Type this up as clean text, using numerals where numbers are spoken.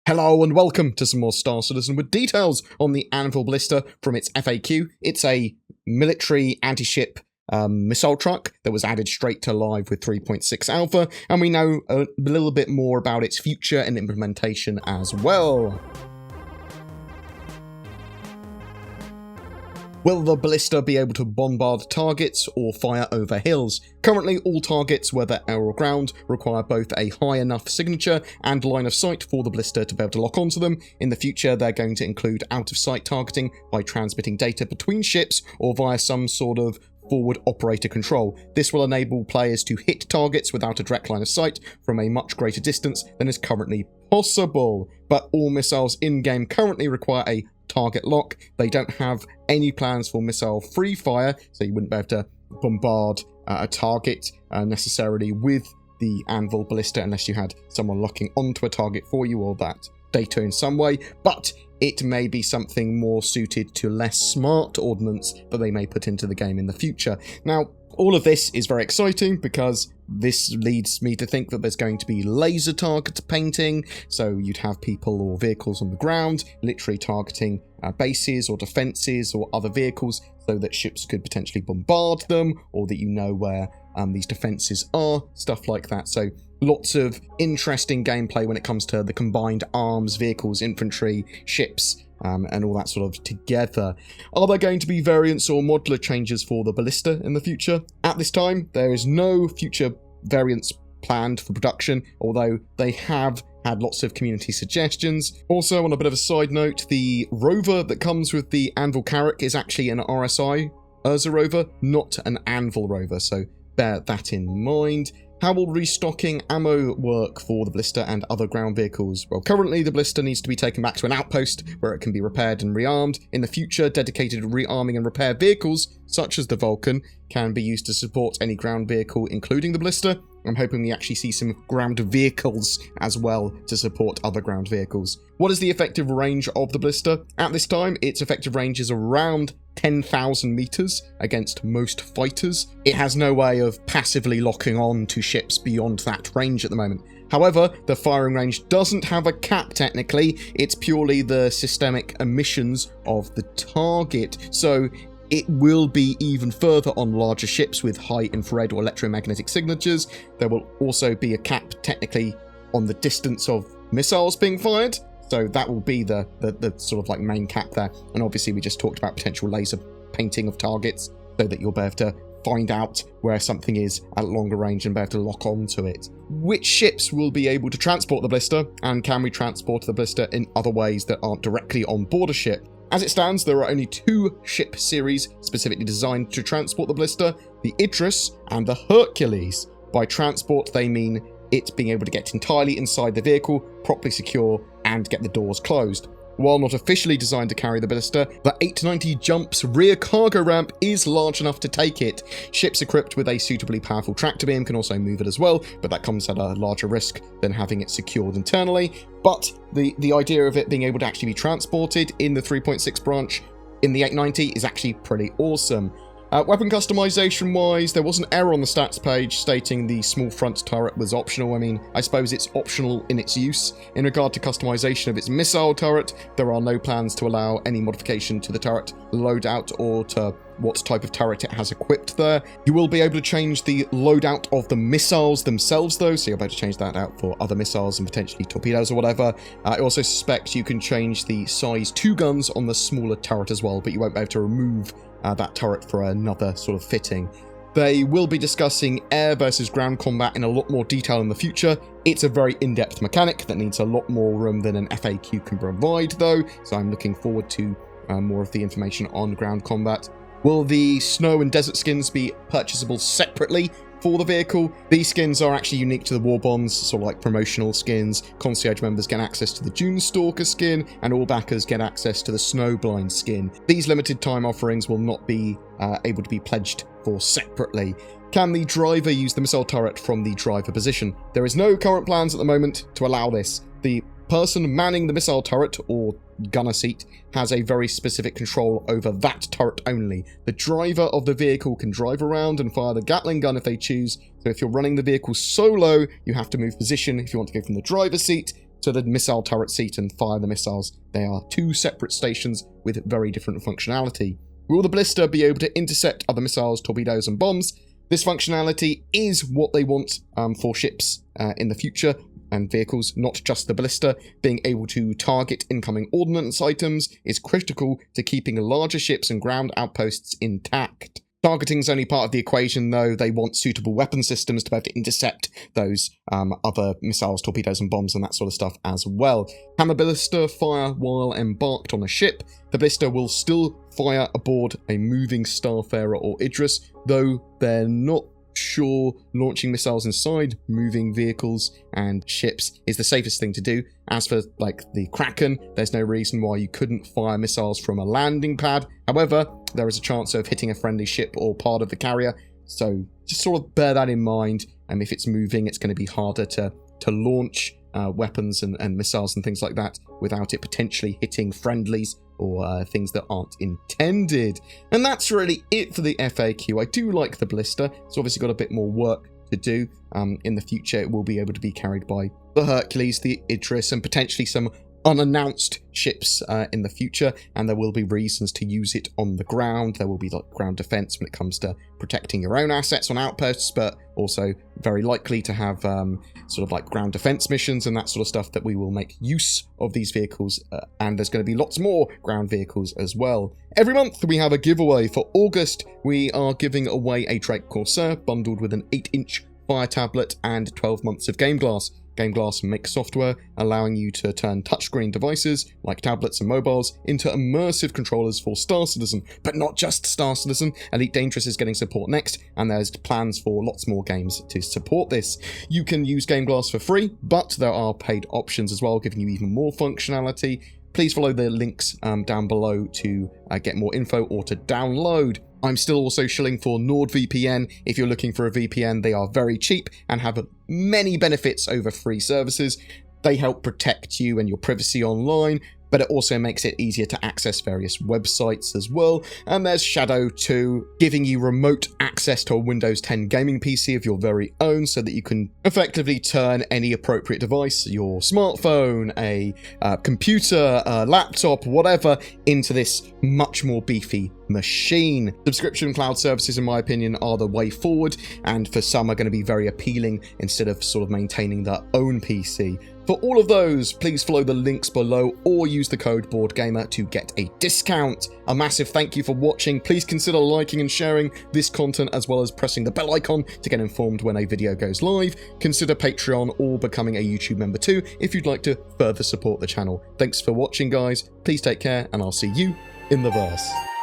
Hello and welcome to some more Star Citizen with details on the Anvil Ballista from its FAQ. It's a military anti-ship missile truck that was added straight to live with 3.6 alpha, and we know a little bit more about its future and implementation as well. Will the ballista be able to bombard targets or fire over hills? Currently, all targets, whether air or ground, require both a high enough signature and line of sight for the ballista to be able to lock onto them. In the future, they're going to include out-of-sight targeting by transmitting data between ships or via some sort of forward operator control. This will enable players to hit targets without a direct line of sight from a much greater distance than is currently possible. But all missiles in-game currently require a target lock. They don't have any plans for missile free fire, so you wouldn't be able to bombard a target necessarily with the Anvil Ballista unless you had someone locking onto a target for you or that data in some way. But it may be something more suited to less smart ordnance that they may put into the game in the future. Now, all of this is very exciting because this leads me to think that there's going to be laser target painting, so you'd have people or vehicles on the ground literally targeting bases or defences or other vehicles so that ships could potentially bombard them, or that you know where these defences are, stuff like that. So lots of interesting gameplay when it comes to the combined arms, vehicles, infantry, ships, and all that sort of together. Are there going to be variants or modular changes for the ballista in the future? At this time, there is no future variants planned for production, although they have had lots of community suggestions. Also, on a bit of a side note, the rover that comes with the Anvil Carrack is actually an RSI Urza rover, not an Anvil rover, so bear that in mind. How will restocking ammo work for the ballista and other ground vehicles? Well, currently the ballista needs to be taken back to an outpost where it can be repaired and rearmed. In the future, dedicated rearming and repair vehicles, such as the Vulcan, can be used to support any ground vehicle, including the ballista. I'm hoping we actually see some ground vehicles as well to support other ground vehicles. What is the effective range of the ballista? At this time, its effective range is around 10,000 meters against most fighters. It has no way of passively locking on to ships beyond that range at the moment. However, the firing range doesn't have a cap technically, it's purely the systemic emissions of the target. So it will be even further on larger ships with high infrared or electromagnetic signatures. There will also be a cap technically on the distance of missiles being fired. So that will be the sort of like main cap there. And obviously we just talked about potential laser painting of targets so that you'll be able to find out where something is at longer range and be able to lock onto it. Which ships will be able to transport the ballista, and can we transport the ballista in other ways that aren't directly on board a ship? As it stands, there are only two ship series specifically designed to transport the ballista, the Idris and the Hercules. By transport, they mean it being able to get entirely inside the vehicle, properly secure, and get the doors closed. While not officially designed to carry the ballista, the 890 Jump's rear cargo ramp is large enough to take it. Ships equipped with a suitably powerful tractor beam can also move it as well, but that comes at a larger risk than having it secured internally. But the idea of it being able to actually be transported in the 3.6 branch in the 890 is actually pretty awesome. Weapon customization wise, there was an error on the stats page stating the small front turret was optional. I mean, I suppose it's optional in its use. In regard to customization of its missile turret, there are no plans to allow any modification to the turret loadout or to what type of turret it has equipped there. You will be able to change the loadout of the missiles themselves though, so you'll be able to change that out for other missiles and potentially torpedoes or whatever. I also suspect you can change the size 2 guns on the smaller turret as well, but you won't be able to remove that turret for another sort of fitting. They will be discussing air versus ground combat in a lot more detail in the future. It's a very in-depth mechanic that needs a lot more room than an FAQ can provide though, so I'm looking forward to more of the information on ground combat. Will the snow and desert skins be purchasable separately for the vehicle? These skins are actually unique to the war bonds, sort of like promotional skins. Concierge members get access to the Dune Stalker skin, and all backers get access to the Snowblind skin. These limited time offerings will not be able to be pledged for separately. Can the driver use the missile turret from the driver position? There is no current plans at the moment to allow this. The person manning the missile turret, or gunner seat, has a very specific control over that turret only. The driver of the vehicle can drive around and fire the Gatling gun if they choose, so if you're running the vehicle solo, you have to move position if you want to go from the driver's seat So the missile turret seat and fire the missiles, they are two separate stations with very different functionality. Will the blister be able to intercept other missiles, torpedoes and bombs? This functionality is what they want for ships in the future and vehicles, not just the blister. Being able to target incoming ordnance items is critical to keeping larger ships and ground outposts intact. Targeting is only part of the equation, though. They want suitable weapon systems to be able to intercept those other missiles, torpedoes and bombs and that sort of stuff as well. Can the blister fire while embarked on a ship? The blister will still fire aboard a moving Starfarer or Idris, though they're not sure launching missiles inside moving vehicles and ships is the safest thing to do. As for like the Kraken, there's no reason why you couldn't fire missiles from a landing pad. However, there is a chance of hitting a friendly ship or part of the carrier, so just sort of bear that in mind. And if it's moving, it's going to be harder to launch weapons and missiles and things like that without it potentially hitting friendlies or things that aren't intended. And that's really it for the FAQ. I do like the blister. It's obviously got a bit more work to do. In the future, it will be able to be carried by the Hercules, the Idris, and potentially some unannounced ships in the future, and there will be reasons to use it on the ground. There will be like ground defense when it comes to protecting your own assets on outposts, but also very likely to have sort of like ground defense missions and that sort of stuff that we will make use of these vehicles, and there's going to be lots more ground vehicles as well. Every month we have a giveaway. For August, we are giving away a Drake Corsair bundled with an 8-inch Fire tablet and 12 months of Game Glass. Game Glass makes software allowing you to turn touchscreen devices, like tablets and mobiles, into immersive controllers for Star Citizen. But not just Star Citizen, Elite Dangerous is getting support next, and there's plans for lots more games to support this. You can use Game Glass for free, but there are paid options as well, giving you even more functionality. Please follow the links down below to get more info or to download. I'm still also shilling for NordVPN. If you're looking for a VPN, they are very cheap and have many benefits over free services. They help protect you and your privacy online, but it also makes it easier to access various websites as well. And there's Shadow 2, giving you remote access to a Windows 10 gaming PC of your very own, so that you can effectively turn any appropriate device, your smartphone, a computer, a laptop, whatever, into this much more beefy machine. Subscription cloud services, in my opinion, are the way forward, and for some are going to be very appealing instead of sort of maintaining their own PC. For all of those, please follow the links below or use the code BoredGamer to get a discount. A massive thank you for watching. Please consider liking and sharing this content, as well as pressing the bell icon to get informed when a video goes live. Consider Patreon or becoming a YouTube member too if you'd like to further support the channel. Thanks for watching, guys. Please take care, and I'll see you in the verse.